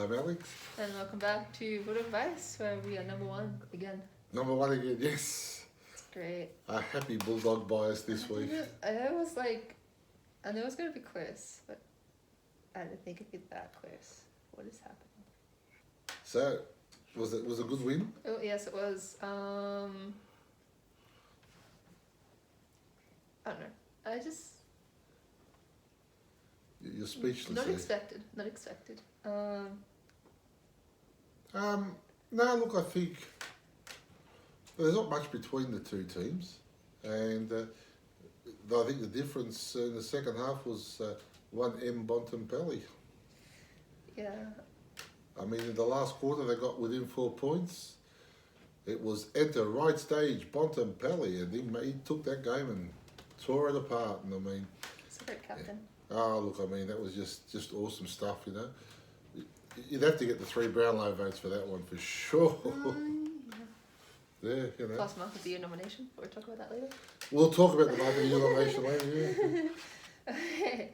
I'm Alex. And welcome back to Bulldog Vice, where we are number one again. Number one again, yes. It's great. A happy Bulldog bias this week. I know it was like, I know it was going to be close, but I didn't think it'd be that close. What is happening? So, was it a good win? Oh, yes, it was. I don't know. I just... You're speechless. Not there. expected. Not expected. No, look, I think there's not much between the two teams, and I think the difference in the second half was one M Bontempelli. Yeah. I mean, in the last quarter they got within 4 points. It was enter right stage Bontempelli, and he took that game and tore it apart. And I mean, It's a great captain. oh look, I mean that was just awesome stuff, you know. You'd have to get the 3 Brownlow votes for that one for sure. Yeah, you know. Plus Mark of the Year nomination. We'll talk about that later. We'll talk about the Mark of the Year nomination later. Yeah. Okay.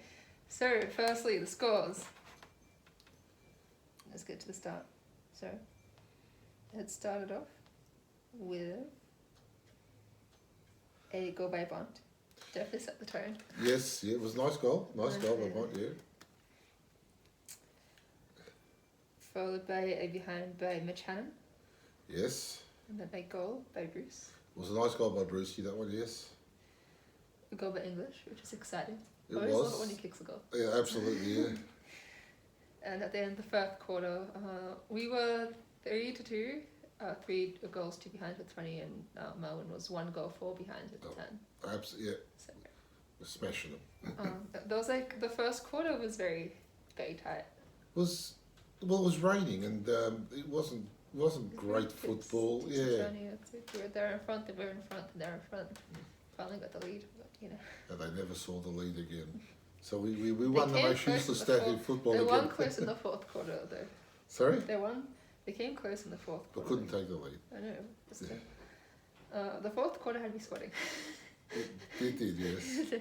So, firstly, the scores. Let's get to the start. So, it started off with a goal by Bont. Definitely set the tone. Yes, yeah, it was a nice goal. Nice goal by Bont, yeah. Followed by a behind by Mitch Hannon. Yes. And then a goal by Bruce. It was a nice goal by Brucey, that one, yes. A goal by English, which is exciting. It Always love it was. when he kicks a goal. Yeah, absolutely, yeah. And at the end of the first quarter, we were 3-2. 3 goals, 2 behind with 20, and Melbourne was 1 goal, 4 behind with 10. Absolutely, yeah. So, We're smashing them. there was like the first quarter was very, very tight. Well, it was raining and it wasn't great football. It's Yeah. funny, we were there in front, they were in front, and they're in front. Finally got the lead, but you know. And they never saw the lead again. So we won the came most close useless in the stat in football They again. won close in the fourth quarter though. Sorry? They came close in the fourth But quarter. couldn't take the lead. I know. Just the fourth quarter had me sweating. It did, yes.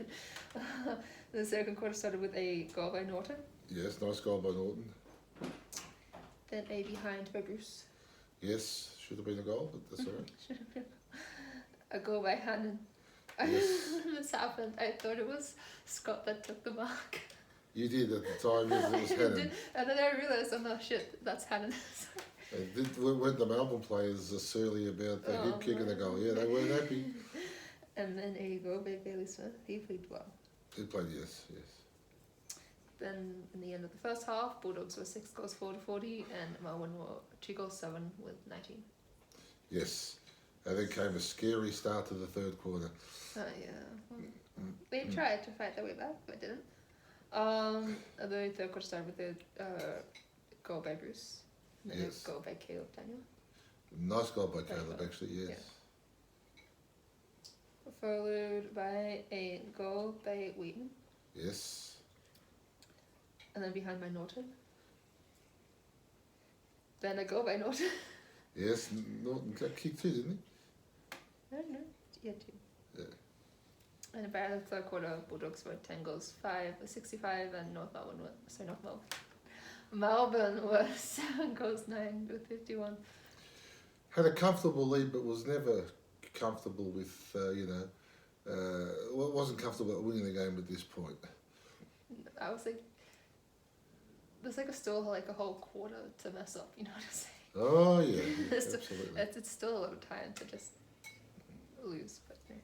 The second quarter started with a goal by Norton, Yes, nice goal by Norton. then a behind by Bruce, Yes, should have been a goal, but that's all right. a goal by Hannon. Yes. This happened. I thought it was Scott that took the mark. You did at the time, yes, it was Hannon. And then I realised, oh no, shit, that's Hannon. Weren't the Melbourne players surly about the hip kick and the goal? Yeah, they weren't happy. And then a goal by Bailey Smith. He played well. He played, yes. Then in the end of the first half, Bulldogs were 6 goals 4-40, and Melbourne were 2 goals 7 with 19. Yes. And then came a scary start to the third quarter. Yeah. Well, they tried to fight their way back, but didn't. The third quarter started with a goal by Bruce, and then Yes. a goal by Caleb Daniel. Nice goal by Very Caleb, well. actually, yes. Yeah. Followed by a goal by Wheaton, Yes. and then behind by Norton. Then a goal by Norton. Yes, Norton got kicked too, didn't No, yeah, 2. Yeah. And by the third quarter, Bulldogs were 10 goals 65, and North Melbourne was 7 goals 9 with 51. Had a comfortable lead, but was never comfortable with, wasn't comfortable at winning the game at this point. I was like, there's like a whole quarter to mess up, you know what I'm saying? Oh, yeah, It's absolutely. It's still a lot of time to just lose, but yeah.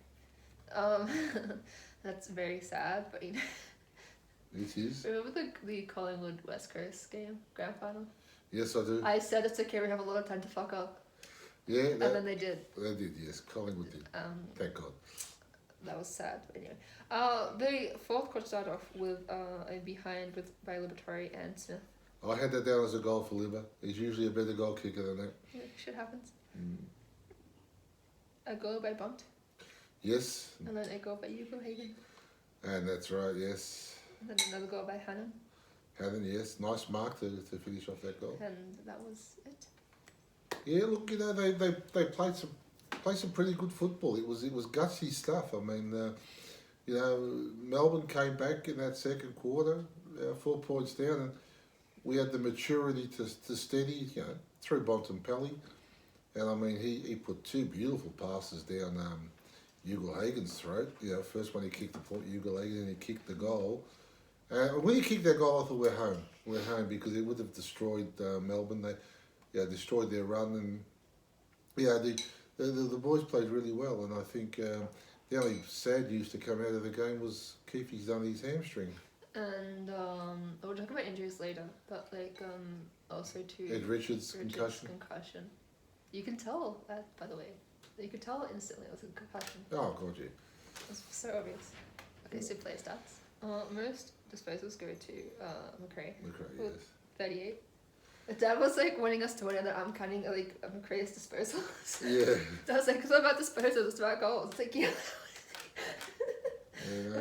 That's very sad, but you know. It is. Remember the Collingwood West Coast game, grand final? Yes, I do. I said it's okay, we have a lot of time to fuck up. Yeah, And then they did. they did, yes. Collingwood did. Thank God. That was sad, but anyway. The fourth quarter started off with a behind by Liberatory and Smith. I had that down as a goal for Liver. He's usually a better goal kicker than that. Yeah, shit happens. A goal by Bunt, Yes, and then a goal by Hugo Hagen, and that's right, yes. and then another goal by Hannon, Hannon, yes. Nice mark to finish off that goal. and that was it. Yeah, look, you know, they played some pretty good football. It was gutsy stuff. I mean, Melbourne came back in that second quarter, 4 points down, and we had the maturity to steady, through Bontempelli. And I mean, he put two beautiful passes down Ugle-Hagen's throat. First one he kicked the point Ugle-Hagen and he kicked the goal. When he kicked that goal, I thought we're home. We're home because it would have destroyed Melbourne. They destroyed their run. And the boys played really well. And I think the only sad news to come out of the game was Keefe's done his hamstring. And we'll talk about injuries later, but also to Ed Richards' concussion. You can tell that, by the way. You could tell instantly it was a concussion. Oh, God, yeah. It's so obvious. Okay, so player stats. Most disposals go to McRae. McRae, with yes. 38. Dad was wanting us to win, and I'm counting McRae's disposals. Yeah. I was like, it's not about disposals, it's about goals. It's yeah.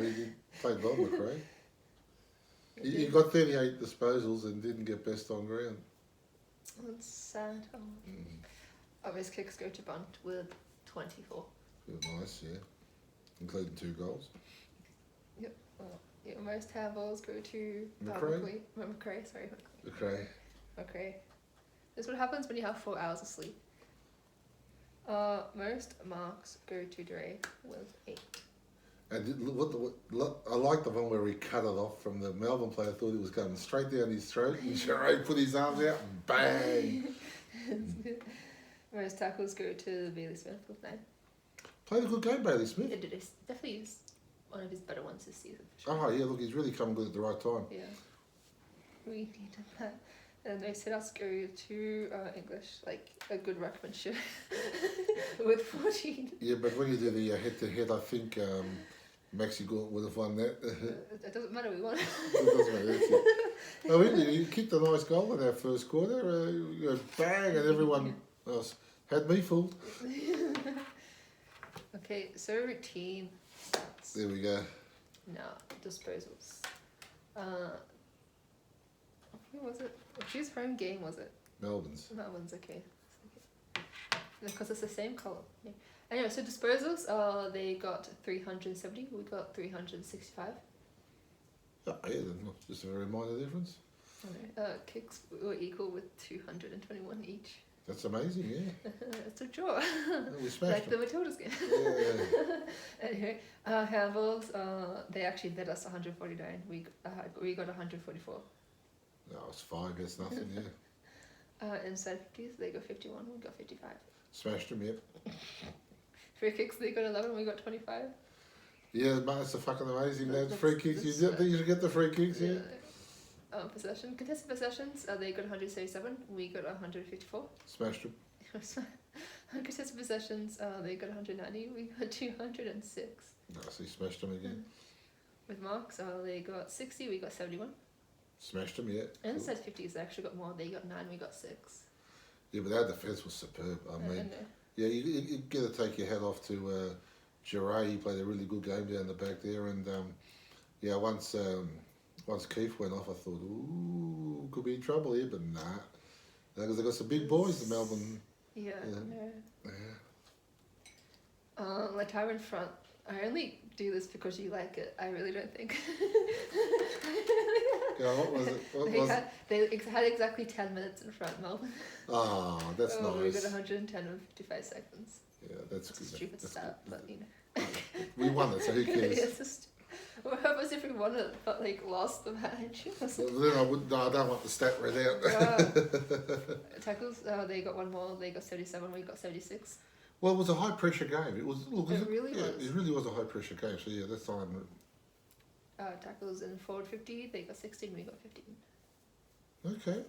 He did play well, McRae. He got 38 disposals and didn't get best on ground. That's sad. His kicks go to Bunt with 24. Nice, yeah. Including 2 goals. Yep. Most handballs go to McRae. McRae. This is what happens when you have 4 hours of sleep. Most marks go to Dre with 8. And I like the one where he cut it off from the Melbourne player. Thought it was coming straight down his throat, and Sheree put his arms out and bang. Most tackles go to Bailey Smith with 9. Played a good game, Bailey Smith. It did. Definitely is one of his better ones this season. For sure. Oh yeah, look, he's really come good at the right time. Yeah, we needed that. And most sit-outs go to English, like a good ruckmanship with 14. Yeah, but when you do the head-to-head, I think Maxi Gaunt would have won that. It doesn't matter, we won. It doesn't matter, that's it. Oh, really, he kicked a nice goal in that first quarter. Bang, and everyone else had me fooled. Okay, so team stats. There we go. Now, disposals. Who was it? Whose home game was it? Melbourne's. Melbourne's, okay. Because it's the same colour. Yeah. Anyway, so disposals, they got 370, we got 365. Oh, yeah, just a very minor difference. Kicks were equal with 221 each. That's amazing, yeah. It's a draw. We smashed like the Matildas game. Yeah. Anyway, handballs, they actually bet us 149. We got 144. No, it's 5, that's nothing, yeah. Inside 50s, they got 51, we got 55. Smashed them, yep. Free kicks, they got 11, we got 25. Yeah, man, it's a fucking amazing. That That's- free kicks, you should get the free kicks, yeah. Contested possessions, they got 177, we got 154. Smashed them. Contested possessions, they got 190, we got 206. No, so you smashed them again. With marks, they got 60, we got 71. Smashed them, yeah. Inside 50s, they actually got more, they got 9, we got 6. Yeah, but our defence was superb. I mean, yeah, you got to take your hat off to Giray. He played a really good game down the back there, and yeah, once Keith went off, I thought, ooh, could be in trouble here, but nah, because they got some big boys in Melbourne. Yeah. Yeah. Like I'm in front. I only do this because you like it. I really don't think. Yeah, what was it? They had exactly 10 minutes in front, Melbourne. Oh, that's nice. We got 110 and 55 seconds. Yeah, that's It's good. a stupid That's stat, good. but you know. We won it, so who cares? It's just, what happens if we won it but lost the match? Well, then I don't want the stat read out. Tackles, they got one more. They got 77. We got 76. Well, it was a high pressure game. It was. Look, It really was. It really was a high pressure game. So yeah, that's all I'm. Tackles in forward 50. They got 16. We got 15. Okay.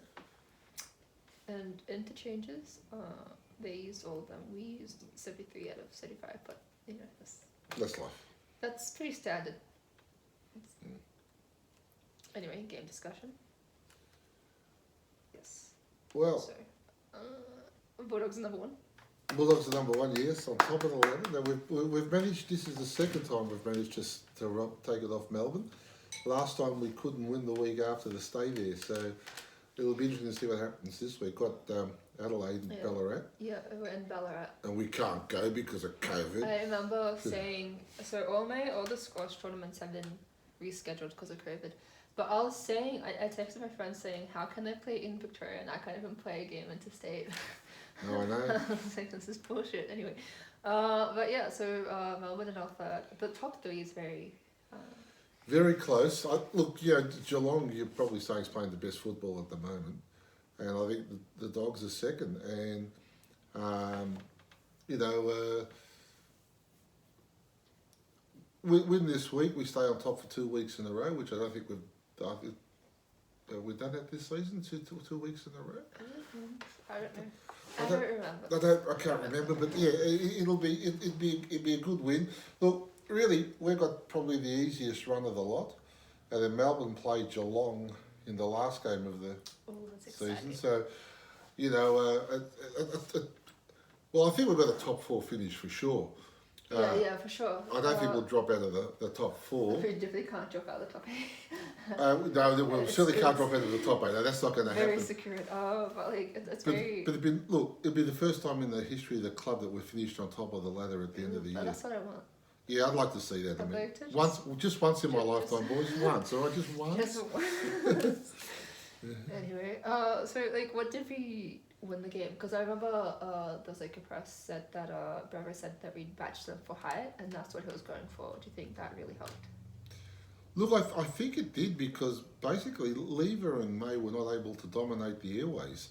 And interchanges, they used all of them. We used 73 out of 75, but you know That's life. that's pretty standard. Anyway, game discussion. Yes. Well, So, Bulldogs number 1. Bulldogs are number 1, yes, on top of the ladder. Now we've managed. This is the second time we've managed to take it off Melbourne. Last time we couldn't win the week after the stay there, so it'll be interesting to see what happens this week. Got Adelaide and Ballarat. Yeah, we're in Ballarat. And we can't go because of COVID. I remember saying, so all the squash tournaments have been rescheduled because of COVID. But I was saying, I texted my friend saying, how can they play in Victoria and I can't even play a game interstate? No, I know. I was like, this is bullshit. Anyway, but yeah, so Melbourne and our third. The top three is very. Very close. Look, yeah, Geelong, you're probably saying is playing the best football at the moment, and I think the Dogs are second. And you know, win this week, we stay on top for 2 weeks in a row, which I don't think we've done. We've done that this season, two weeks in a row. I don't know. I don't remember. I can't remember, but yeah, it'd be a good win. Look, really, we've got probably the easiest run of the lot, and then Melbourne played Geelong in the last game of the season. So, you know, well, I think we've got a top four finish for sure. Yeah, for sure. I don't think we'll drop out of the top four. We definitely can't drop out of the top eight. No, we certainly can't drop out of the top eight. No, that's not going to happen. Very secure. Oh, but like it's very. But it'd be the first time in the history of the club that we've finished on top of the ladder at the end of the year. That's what I want. Yeah, I'd like to see that. Just once in my lifetime, boys. Once, all right, just once. Just once. Anyway, so like, what did we win the game? Because I remember there was like a press said that Brever said that we'd matched them for height, and that's what he was going for. Do you think that really helped? Look, I think it did, because basically Lever and May were not able to dominate the airways,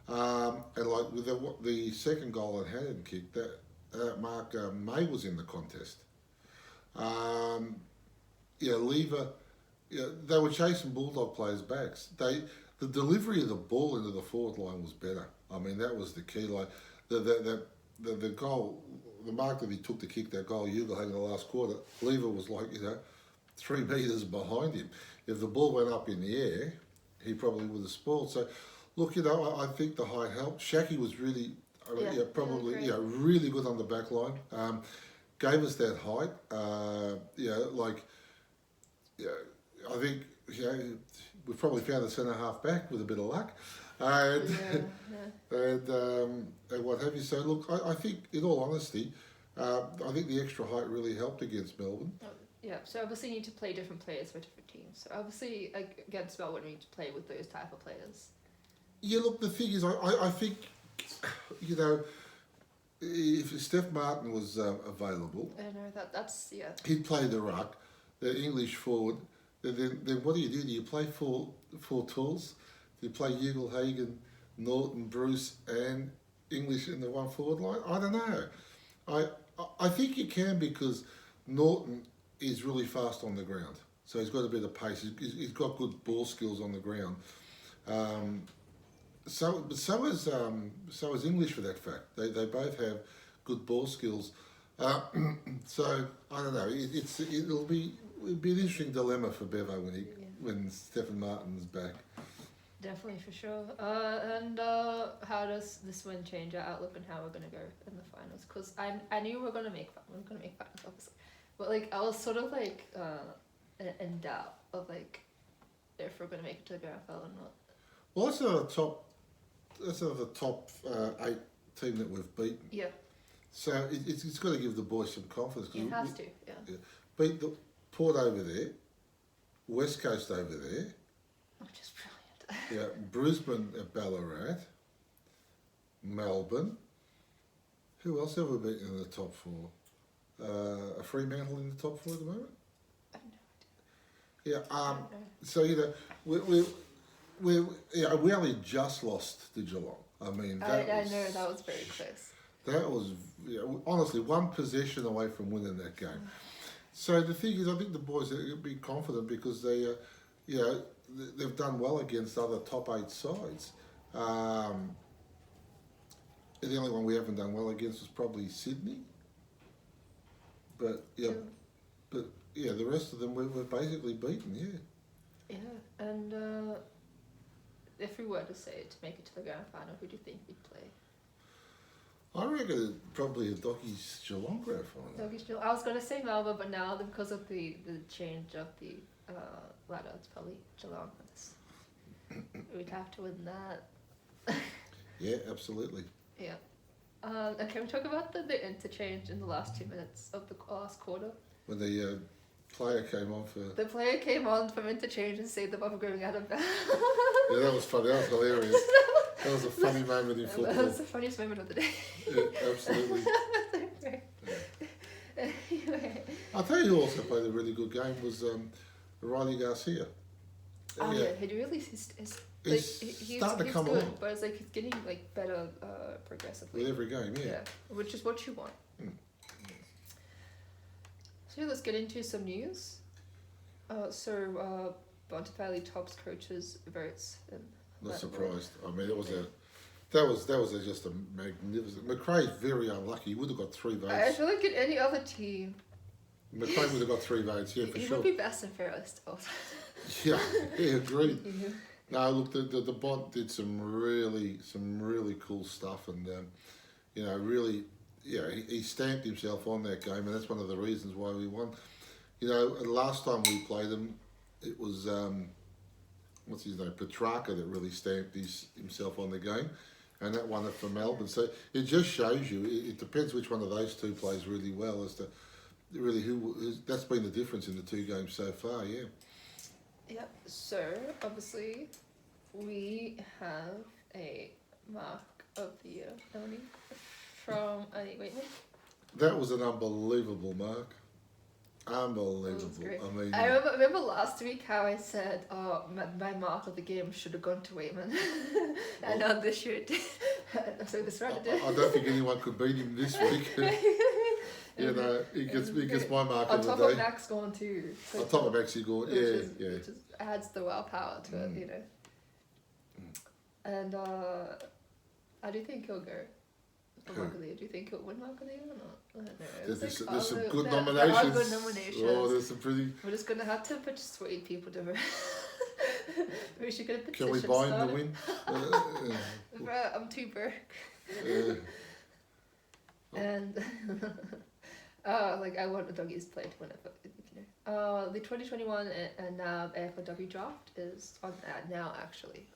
and like with the second goal that Hannon kicked, that Mark May was in the contest. Lever, they were chasing Bulldog players' backs. The delivery of the ball into the forward line was better. I mean, that was the key. Like the goal, the mark that he took to kick that goal, Ugle in the last quarter, Lever was like 3 metres behind him. If the ball went up in the air, he probably would have spoiled. So, look, I think the height helped. Shaki was really, really good on the back line. Gave us that height. I think we've probably found a centre half back with a bit of luck, and what have you. So look, I think in all honesty, I think the extra height really helped against Melbourne. Yeah, so obviously you need to play different players for different teams. So obviously against Melbourne we need to play with those type of players. Yeah, look, the thing is, I think, if Steph Martin was available, I know that's he'd play the ruck, the English forward. Then what do? Do you play four tools? Do you play Ugle, Hagan, Norton, Bruce, and English in the one forward line? I don't know. I think you can, because Norton is really fast on the ground, so he's got a bit of pace. He's got good ball skills on the ground. So is English, for that fact. They both have good ball skills. So I don't know. It'll be an interesting dilemma for Bevo when Stephen Martin's back. Definitely, for sure. And how does this win change our outlook on how we're going to go in the finals? Because I knew we were going to make finals, obviously, but like I was sort of like in doubt of like if we're going to make it to the AFL or not. Well, that's the top 8 team that we've beaten. Yeah. So it's got to give the boys some confidence. It has to, yeah. Beat the Port over there, West Coast over there. Which is brilliant. Yeah, Brisbane at Ballarat, Melbourne. Who else have we beaten in the top 4? A Fremantle in the top 4 at the moment? I have no idea. Yeah, so we only just lost to Geelong. I mean, I know that was very close. That was honestly one possession away from winning that game. So the thing is, I think the boys will be confident, because they've done well against other top 8 sides. The only one we haven't done well against was probably Sydney. But the rest of them we've basically beaten. Yeah. Yeah, and if we were to say to make it to the grand final, who do you think we'd play? I reckon probably a Doggies Geelong grand final. Doggies Geelong. I was going to say Melbourne, but now because of the change of the ladder, it's probably Geelong. We'd have to win that. Yeah, absolutely. Yeah. And can we talk about the interchange in the last 2 minutes of the last quarter? When they Player came on for. The player came on from interchange and saved them up going out of bounds. Yeah, that was funny. That was hilarious. That was a funny moment in football. That was the funniest moment of the day. Yeah, absolutely. Anyway. I'll tell you who also played a really good game was Riley Garcia. Oh yeah, he really he's starting to come good, along. but it's like he's getting like better progressively. With every game, yeah. Which is what you want. So let's get into some news. Bontempelli tops coaches votes. Not surprised. I mean, that was just a magnificent. McRae's very unlucky. He would have got 3 votes. I feel like in any other team, McRae would have got 3 votes. Yeah, for he sure. would be best and fairest also. Yeah, agreed. No, look, the Bont did some really cool stuff, and really, he stamped himself on that game, and that's one of the reasons why we won. Last time we played him, it was what's his name, Petrarca, that really stamped himself on the game, and that won it for Melbourne. So it just shows you, it depends which one of those two plays really well as to really that's been the difference in the 2 games so far. Yeah. Yep. So obviously, we have a Mark of the Year nominee from Waitman. That was an unbelievable mark. Unbelievable. I mean, I remember last week how I said, "Oh, my mark of the game should have gone to Waitman," and this year it did. So this round it did. I don't think anyone could beat him this week. He gets my mark of the day. On top of Max Gorn too. On top of Maxi Gorn, yeah. Which adds the wow power to it, And I do think he'll go. Do you think he'll win Mark of the Year or not? I don't know. There's some good nominations. There are good nominations. Oh, there's some pretty. We're just gonna have to persuade people to vote. We should get a petition. Can we buy him the win? I'm too broke. And I want the doggies play to win it, but the 2021 and now AFL draft is on now actually.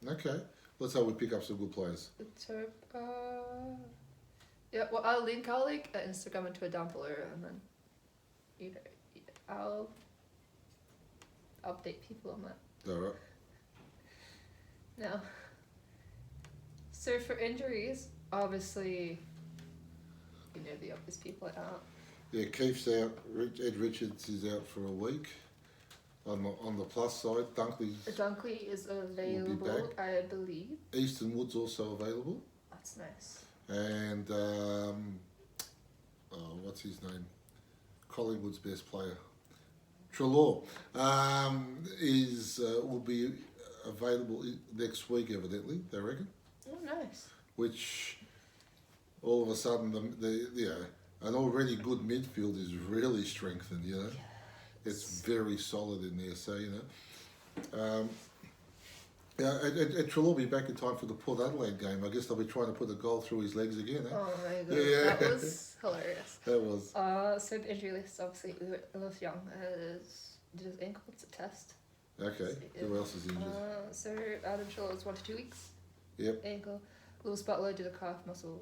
Okay, let's hope we pick up some good players. So well I'll link our Instagram and Twitter down below, and then I'll update people on that. All right. Now, so for injuries, obviously, the obvious people are out. Yeah, Keith's out. Ed Richards is out for a week. On the plus side, Dunkley is available, I believe. Easton Wood's also available. That's nice. And what's his name? Collingwood's best player, Treloar, will be available next week, evidently. They reckon. Oh, nice. Which, all of a sudden, an already good midfield is really strengthened. Yes. It's very solid in there. So and Treloar will be back in time for the Port Adelaide game. I guess they'll be trying to put a goal through his legs again. Eh? Oh my god, yeah. That was hilarious. That was. So the injury list, obviously, Lewis Young did his ankle. It's a test. Okay. Who else is injured? So Adam Treloar is 1 to 2 weeks. Yep. Ankle. Lewis Butler did a calf muscle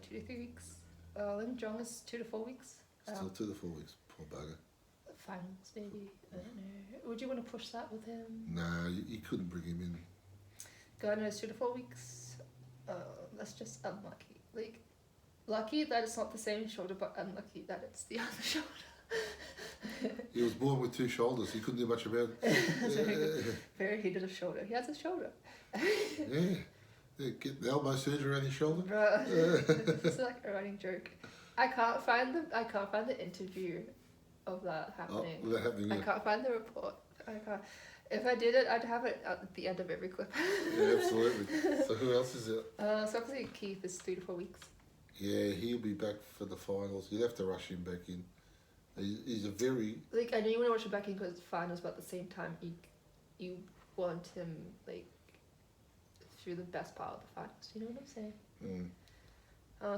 2 to 3 weeks. Lim Jong is 2 to 4 weeks. Still 2 to 4 weeks. Poor bugger. Finals, maybe. I don't know. Would you want to push that with him? No, you couldn't bring him in. Gardner's 2 to 4 weeks. That's just unlucky. Lucky that it's not the same shoulder, but unlucky that it's the other shoulder. He was born with 2 shoulders. He couldn't do much about it. He did a shoulder. He has a shoulder. Get the elbow surgery on his shoulder. It's like a running joke. I can't find the interview of that happening. Oh, that happening. I can't find the report. I can't. If I did it, I'd have it at the end of every clip. Yeah, absolutely. So who else is it? So obviously Keith is 3 to 4 weeks. Yeah, he'll be back for the finals. You'd have to rush him back in. He's a very... I know you want to rush him back in because the finals, but at the same time, you want him, through the best part of the finals. You know what I'm saying?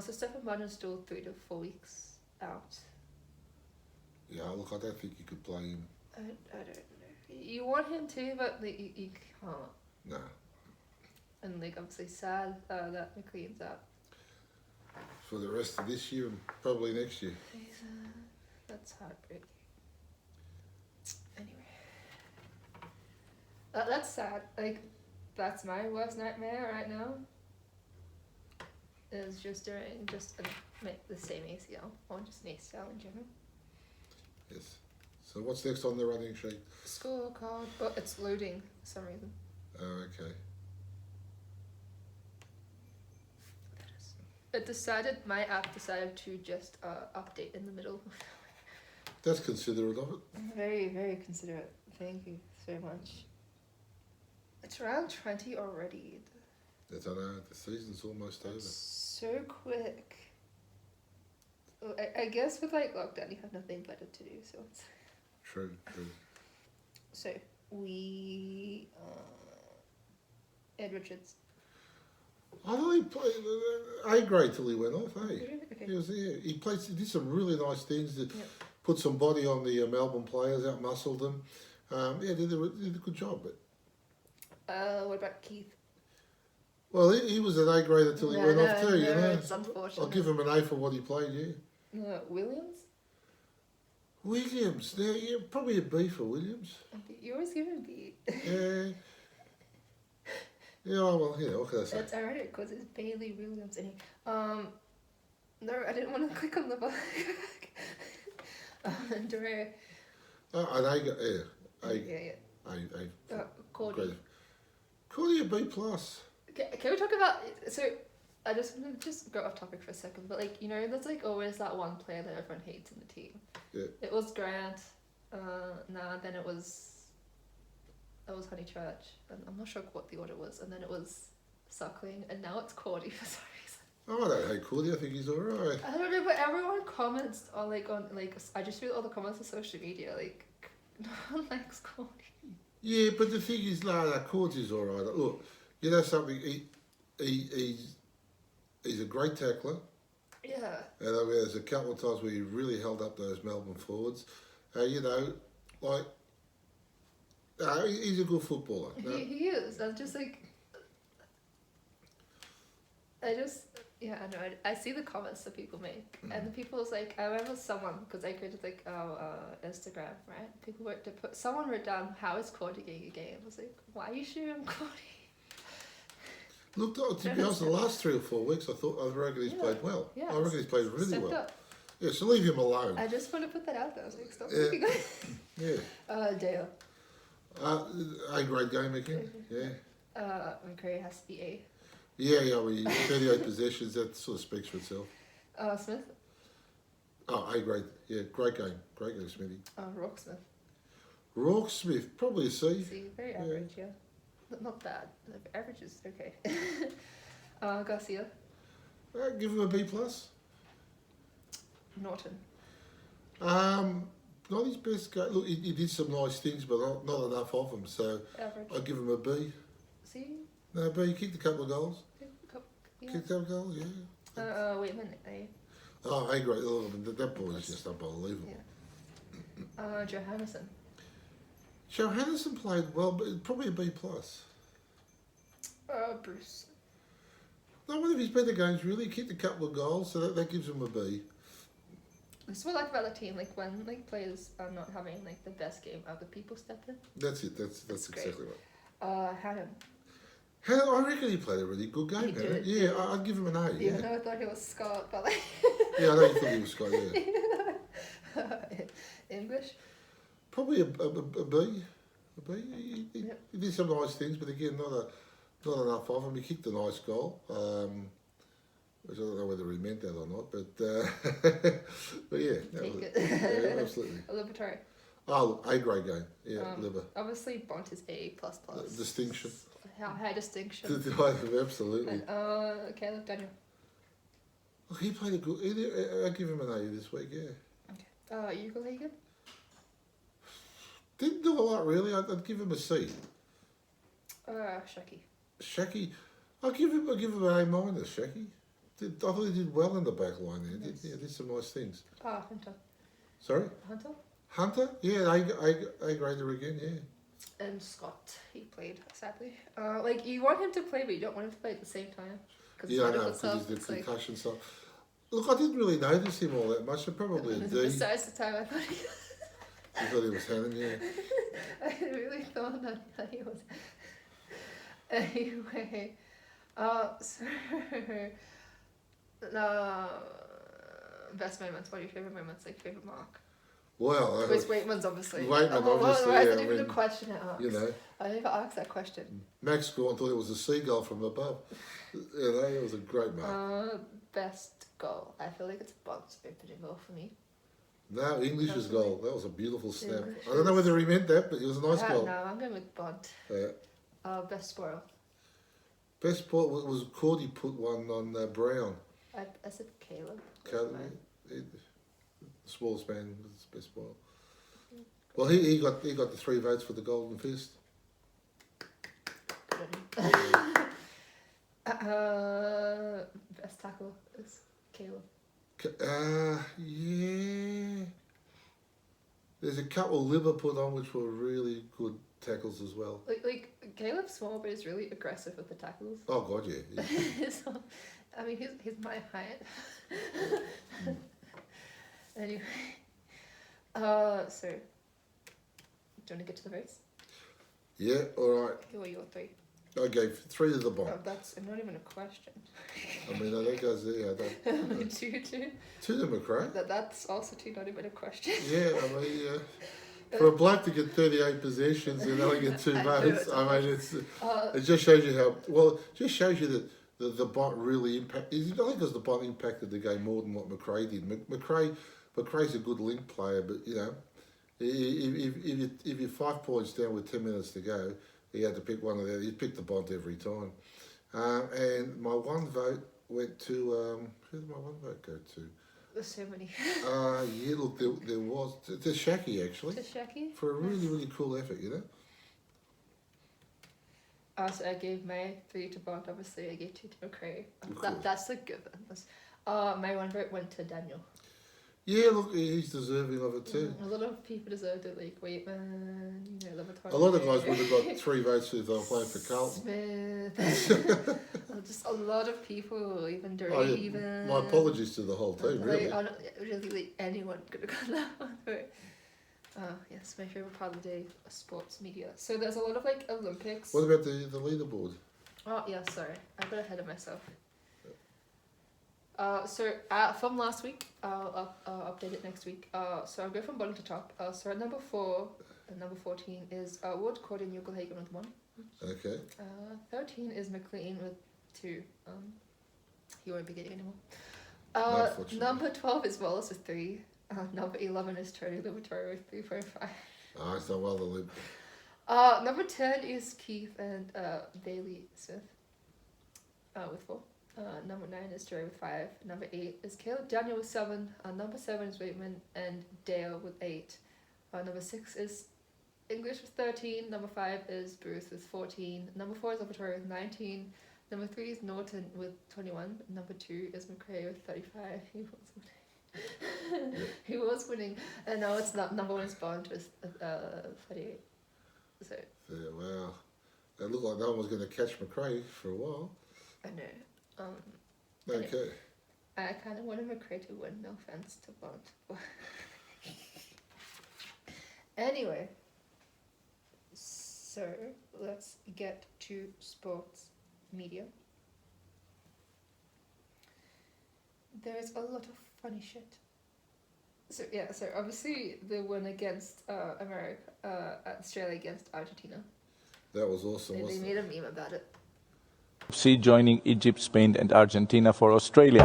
So Stephen Bunner's still 3 to 4 weeks out. Yeah, look, I don't think you could play him. I don't know. You want him to, but you can't. No. And obviously sad that McLean's out. For the rest of this year and probably next year. That's heartbreaking. That's sad. Like, that's my worst nightmare right now. Is just the same ACL or just an ACL in general. Yes. So what's next on the running sheet? Scorecard. Oh, it's loading for some reason. Oh, okay. My app decided to just update in the middle. That's considerate of it. Very, very considerate. Thank you so much. It's around 20 already. I don't know, the season's almost over. So quick. Well, I guess with like lockdown you have nothing better to do, so it's... True. So, we... Ed Richards. I thought he played A grade till he went off, eh? Okay. He was there. He did some really nice things. That Yep. Put some body on the Melbourne players, out-muscled them. Did a good job. But What about Keith? well, he was an A grade until he went off too. It's unfortunate. I'll give him an A for what he played. Yeah. Williams? Williams, yeah, probably a B for Williams. You always give him B. Yeah. Yeah, well, what can I say? It's ironic because it's Bailey Williams. And no, I didn't want to click on the button. Dre. An A, Yeah. Cordy. grade. Cordy a B plus. Can we talk about... So, I just want to just go off topic for a second, but like, there's like always that one player that everyone hates in the team. Yeah. It was Grant, then it was Honeychurch, and I'm not sure what the order was, and then it was Suckling, and now it's Cordy for some reason. Oh, I don't hate Cordy, I think he's alright. I don't know, but everyone comments on I just read all the comments on social media, like, no one likes Cordy. Yeah, but the thing is, Cordy's alright. Look, you know something, he's a great tackler. Yeah. And I mean, there's a couple of times where he really held up those Melbourne forwards. He's a good footballer. He is. I'm just like... I know. I see the comments that people make, and the people was like, I remember someone, because I created like our Instagram, right? People someone wrote down, how is Cordy getting a game? I was like, why are you shooting on Cordy? Look, to be honest, the last 3 or 4 weeks, I reckon he's played well. Yeah, I reckon he's played really stepped well. up. Yeah, so leave him alone. I just want to put that out there. I was like, stop looking at it. Yeah. Dale. A grade game again. Yeah. McRae has to be A. Yeah. 38 possessions. That sort of speaks for itself. Smith. Oh, A grade. Yeah, great game, Smithy. Rocksmith. Rourke Smith, probably a C. C. Very average, yeah. Not bad. Average is okay. Garcia. Give him a B plus. Norton. Not his best game. Look, he did some nice things, but not enough of them. So Average. I'll give him a B. C. No, B. He kicked a couple of goals. Yeah. Kicked a couple of goals, yeah. Wait a minute. A. Oh, A grade. That boy is just unbelievable. Yeah. Johannesson. Johannesson played well, but probably a B plus. Bruce. No, one of his better games really. He kicked a couple of goals, so that gives him a B. This is what I like about the team. Like when players are not having like the best game, other people step in. That's it. That's exactly right. Hannon. I reckon he played a really good game. He did. Yeah, I'd give him an A. Even though I thought he was Scott, but like. Yeah, I know you thought he was Scott. Yeah. English. Probably a B. A B. He did some nice things, but again, not enough of him. He kicked a nice goal. Which I don't know whether he meant that or not, but yeah. Take it. Yeah, absolutely. Liberatory. Oh, look, A grade game. Yeah, Liver. Obviously, Bont is A++. Distinction. High distinction. Absolutely. And, Caleb Daniel. Look, he played a good... I'll give him an A this week, yeah. Okay. Hugo Hagen? Didn't do a lot, really. I'd give him a C. Shaki. Shaki, I'll give him an A minus, Shaki. I thought he did well in the back line there. Yes. Did some nice things. Hunter. Sorry? Hunter? Yeah, A grader again, yeah. And Scott, he played, sadly. You want him to play, but you don't want him to play at the same time. Yeah, I know, because he's the concussion stuff. Look, I didn't really notice him all that much, so probably a D. Besides the time I thought You thought he was Hannon, yeah. I really thought that he was. Anyway, so best moments. What are your favorite moments? Like favorite mark? Well, Chris Waitman's obviously. Waitman, obviously, why is yeah, that I even a mean, question it asks? you know, I never asked that question. Max Gorn thought it was a seagull from above. You know, it was a great mark. Best goal. I feel like it's Bond's opening goal for me. No, English's Personally. goal. That was a beautiful snap. English's- I don't know whether he meant that, but it was a nice goal. No, I'm going with Bond. Best spoil. Best sport was Cordy put one on Brown. I said Caleb. The smallest man was his best sport. Well, he got the 3 votes for the Golden Fist. Best tackle is Caleb. Yeah. There's a couple Libba put on which were really good tackles as well. Like Caleb's small, but he's really aggressive with the tackles. Oh God, yeah. So, I mean, he's my height. Anyway, so do you want to get to the votes? Yeah, all right. Who are your 3? I gave 3 to the Bond. Oh, that's not even a question. I mean, that goes there. Two. 2 to McRae. That's also 2, not even a question. Yeah, I mean, for a bloke to get 38 possessions and only get 2 votes, I mean, it just shows you how well. It just shows you that the Bond really impacted. It's not because the Bond impacted the game more than what McRae did. McRae's a good link player, but you know, if you're 5 points down with 10 minutes to go, he had to pick one of them. He picked the Bond every time. And my 1 vote went to who did my 1 vote go to? There's so many. Yeah, look, there was to Shaki actually. To Shaki? For a really cool effort, you know. So I gave my 3 to Bond. Obviously, I gave 2 to McRae. Cool. That's a given. My 1 vote went to Daniel. Yeah, look, he's deserving of it too. A lot of people deserved it, like Waitman, you know, Leviton. A lot of guys would have got 3 votes if they were playing for Carlton. Smith. Just a lot of people, even Durry, even. My apologies to the whole team, really. Really, like anyone could have got that 1 vote. Yes, my favourite part of the day, sports media. So there's a lot of like Olympics. What about the leaderboard? Oh yeah, sorry, I got ahead of myself. So from last week, I'll update it next week. So I'll go from bottom to top. So at number 4, number 14 is Wood Corden Yugelhagen with 1. Okay. 13 is McLean with 2. He won't be getting anymore. Number 12 is Wallace with 3. Number 11 is Tony Liberatore with 3.5. Oh, it's not well the lib. Number 10 is Keith and Bailey Smith with 4. Number 9 is Jerry with 5. Number 8 is Caleb Daniel with 7. Number 7 is Waitman and Dale with 8. Number 6 is English with 13. Number 5 is Bruce with 14. Number 4 is Laboratory with 19. Number 3 is Norton with 21. Number 2 is McRae with 35. He was winning. He was winning. And now it's not. Number 1 is Bond with 38. So. Yeah, wow. It looked like no one was going to catch McRae for a while. I know. Okay. I kind of wanted McRae to win, no offense to Bond. Anyway, so let's get to sports media. There's a lot of funny shit. So obviously the win against Australia against Argentina. That was awesome. They made a meme about it. FC joining Egypt, Spain and Argentina for Australia.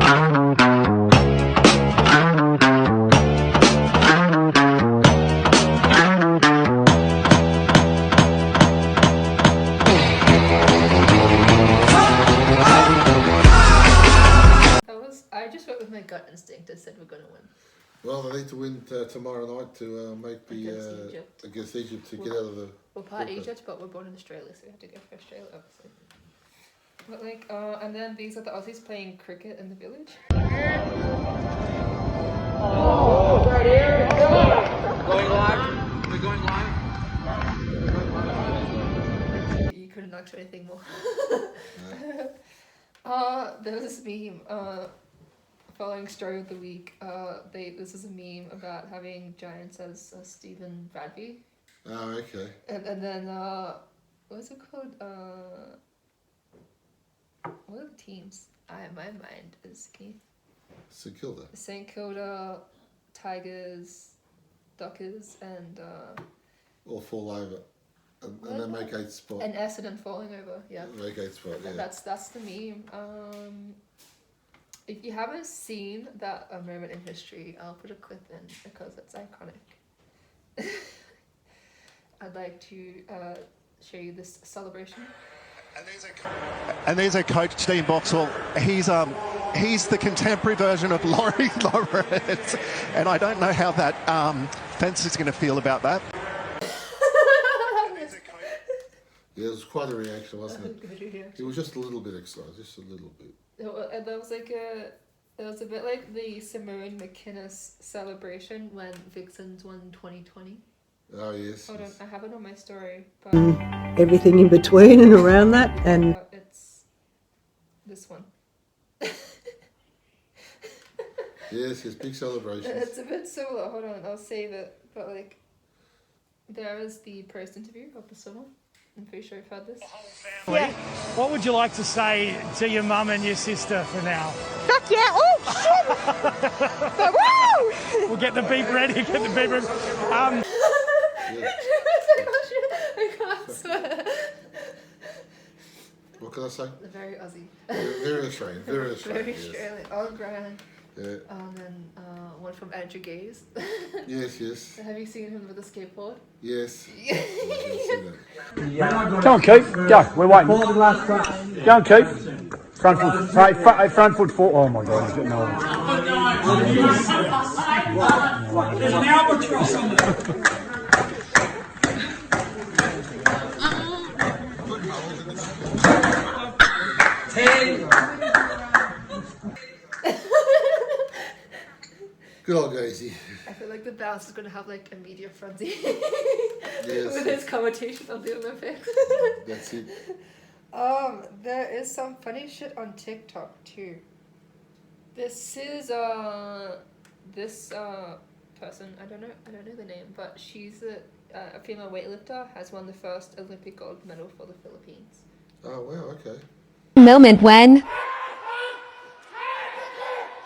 I just went with my gut instinct and said we're going to win. Well, they need to win tomorrow night to make the against Egypt to get out of the. We're part of Egypt, but we're born in Australia, so we have to go for Australia, obviously. But and then these are the Aussies playing cricket in the village. Oh, right here. Going live. We're going live. You couldn't ask for anything more. There was this meme. Following story of the week. This is a meme about having Giants as Stephen Bradby. Oh, okay. And then what's it called? What are the teams? My mind is key. St Kilda. St Kilda, Tigers, Dockers, and All fall over. And then make 8 spot. and Essendon falling over. Yeah. Make 8 spot, yeah. That's the meme. If you haven't seen that moment in history, I'll put a clip in because it's iconic. I'd like to show you this celebration. And there's a coach, Dean Boxall. He's the contemporary version of Laurie Lawrence. And I don't know how that fence is going to feel about that. Yeah, it was quite a reaction, wasn't it? Good reaction. It was just a little bit excited, just a little bit. And there was it was a bit like the Simone McInnes celebration when Vixens won 2020. Oh, yes. Hold on, I have it on my story, but Everything in between and around that, and it's this one. Yes, big celebrations. It's a bit similar. Hold on, I'll save it. But like, there is the post interview of the summer. I'm pretty sure you've had this. Yeah. What would you like to say to your mum and your sister for now? Fuck yeah! Oh shit! Woo! We'll get the beep ready. Get the beep ready. I can't swear. What can I say? Very Aussie. Very Australian, very Australian. Very yes. Australian. On brand. Yeah. And then one from Andrew Gaze. Yes. Have you seen him with a skateboard? Yes. Go on, Keith. Go. We're waiting. Go on, Keith. Front foot. Front foot four. Oh my God, he's getting old. There's an albatross on the Good old Gazy. I feel like the bounce is going to have like a media frenzy Yes. with his commentation on the Olympics. That's it. There is some funny shit on TikTok too. This is this person, I don't know the name, but she's a female weightlifter, has won the first Olympic gold medal for the Philippines. Oh wow, okay. Moment when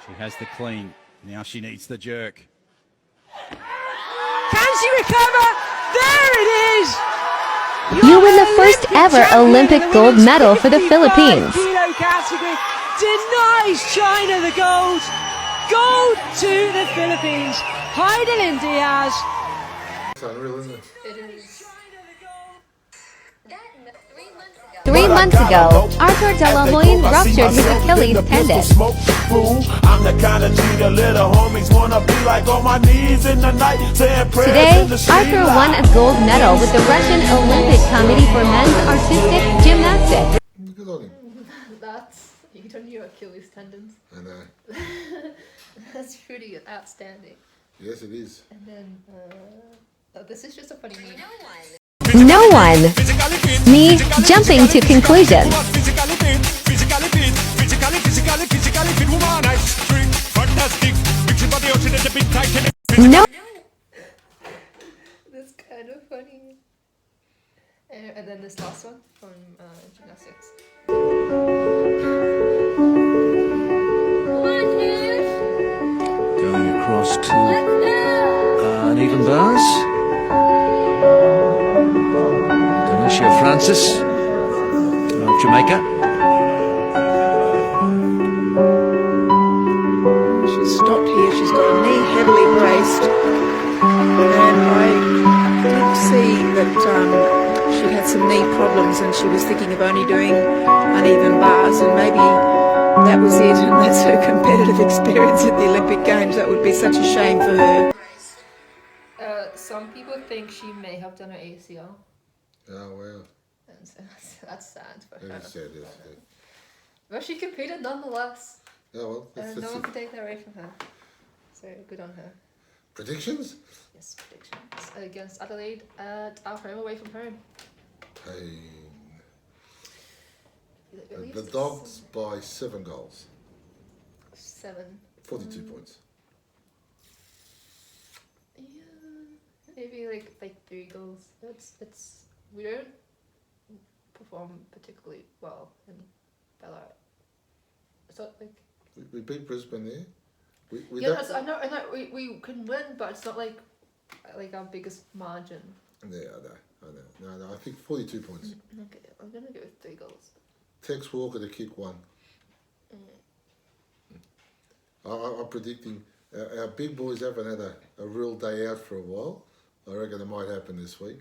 she has the clean. Now she needs the jerk. can she recover? There it is. You win the first ever Olympic gold medal for the Philippines. Kilo category denies China the gold. Gold to the Philippines. Heidelin Diaz. It's unreal, isn't it? It is. 3 months ago, Arthur De La Hoyan ruptured his Achilles tendon. I'm the kind of cheater little homies wanna be like on my knees in the night saying prayers Today, in the street. Arthur won a gold medal with the Russian Olympic Committee for men's artistic gymnastics. Good on him. That's, you don't know Achilles tendons. I know. That's pretty outstanding. Yes, it is. And then, this is just a funny meme. No one. Me jumping to conclusions. No. That's kind of funny. And then this last one from gymnastics. Going across to uneven bars. Alicia Francis of Jamaica. she's stopped here. She's got her knee heavily braced, and I did see that she had some knee problems, and she was thinking of only doing uneven bars, and maybe that was it, and that's her competitive experience at the Olympic Games. That would be such a shame for her. Some people think she may have done her ACL. Oh wow. And so that's sad for her. Very sad, yes. Yeah. But she competed nonetheless. Oh well, that's No one it. can take that away from her. So good on her. Predictions? Yes, predictions against Adelaide at our home away from home. Pain. At least The Dogs by 7 goals. 7. 42 points. Yeah. Maybe like 3 goals. It's we don't perform particularly well in Ballarat. It's not like We beat Brisbane there. We yeah, don't- I know we can win, but it's not like our biggest margin. Yeah, I know. No, I think 42 points. Okay, I'm gonna go with 3 goals. Tex Walker to kick 1. I'm predicting our big boys haven't had a real day out for a while. I reckon it might happen this week.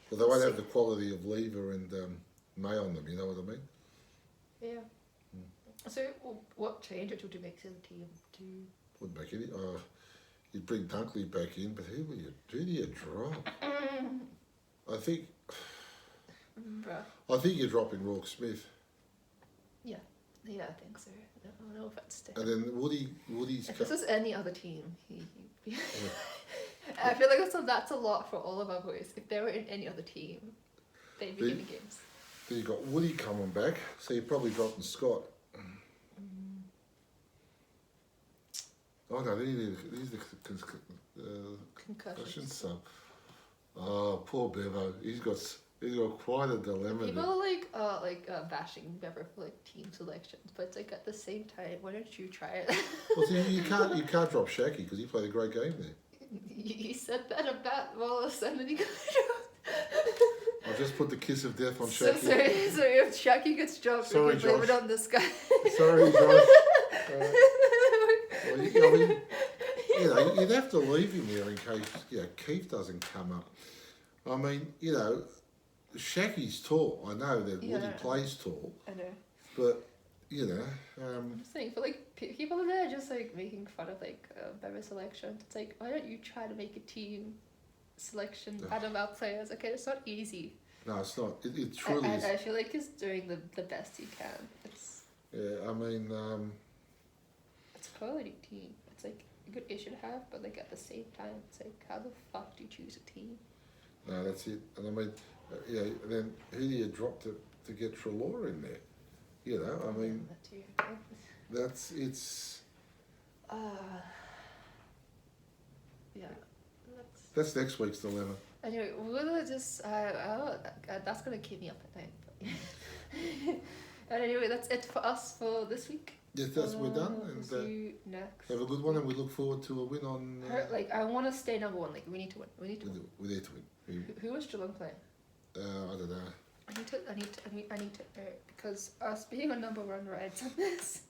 But they won't have the quality of Lever and May on them, you know what I mean? Yeah. So, what changes would you make to the team? Wouldn't make any. You'd bring Dunkley back in, but who do you drop? I think you're dropping Rourke Smith. Yeah, I think so. I don't know if that's And then Woody's. If this was any other team, I feel like that's a lot for all of our boys. If they were in any other team, they'd be getting games. Then you've got Woody coming back, so you're probably dropping Scott. Oh no, these are the concussion sub. Oh, poor Bevo. He's got quite a dilemma. People are bashing Bevo for like team selections, but it's like at the same time, why don't you try it? Well, see, you can't drop Shaki because he played a great game there. You said that about Wallace, and then he got I'll just put the kiss of death on so Shaki. so if Shaki gets dropped, we can blame it on this guy. Sorry, Josh. You'd have to leave him there in case Keith doesn't come up. I mean, Shaki's tall. I know that Woody plays tall. I know. But I'm just saying, for like people are there just like making fun of like Bevo selections. It's like, why don't you try to make a team selection out of our players? Okay, it's not easy. No, it's not. It truly is. I feel like he's doing the best he can. Yeah, I mean, it's a quality team. It's like a good issue to have, but like at the same time, it's like, how the fuck do you choose a team? No, that's it. And I mean, and then who do you drop to get Treloar in there? I mean, it's. Yeah. That's next week's dilemma. Anyway, we'll just that's gonna keep me up at night. But and anyway, that's it for us for this week. Yes, we're done. And we'll see you next. Have a good one, and we look forward to a win on. I want to stay number 1. Like we need to win. We need to win. We need to win. Who was Geelong playing? I don't know. I need to because us being on number 1 rides on this.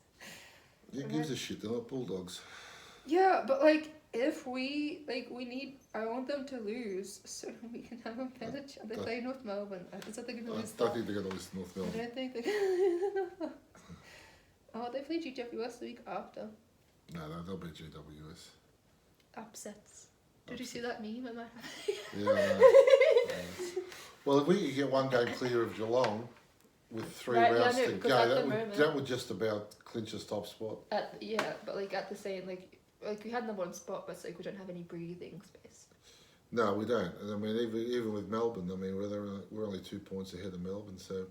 It gives a shit. They're not Bulldogs. Yeah, but like if we need, I want them to lose so we can have a better chance. They play North Melbourne. Is that they're gonna lose? I don't think they're gonna lose North Melbourne. I don't think they're gonna. Oh, they play GWS the week after. No, they'll be GWS. Upsets. Did you see that meme? Yeah. Well, if we could get one game clear of Geelong with 3 rounds to go, that would just about clinch us top spot. But like at the same like we had number 1 spot, but it's like we don't have any breathing space. No, we don't. And I mean, even with Melbourne, I mean, we're only 2 points ahead of Melbourne. So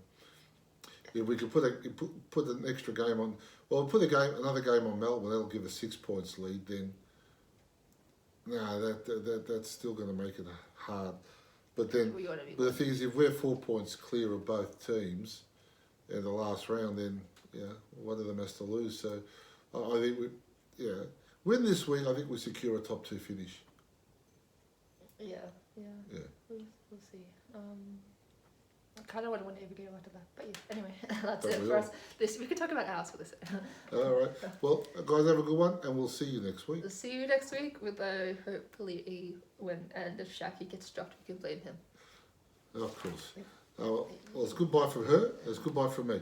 if we could put an extra game on, well, put another game on Melbourne, that'll give us 6 points lead. Then no, that's still going to make it hard. But then, the thing is, if we're 4 points clear of both teams in the last round, then one of them has to lose. So I think win this week. I think we secure a top 2 finish. Yeah. We'll see. I kind of want to win every game after that, but anyway, that's it for us. We could talk about ours for this. All right. Well, guys, have a good one, and we'll see you next week. We'll see you next week with hopefully a win, and if Shaki gets dropped, we can blame him. Of course. Well, it's goodbye from her. It's goodbye from me.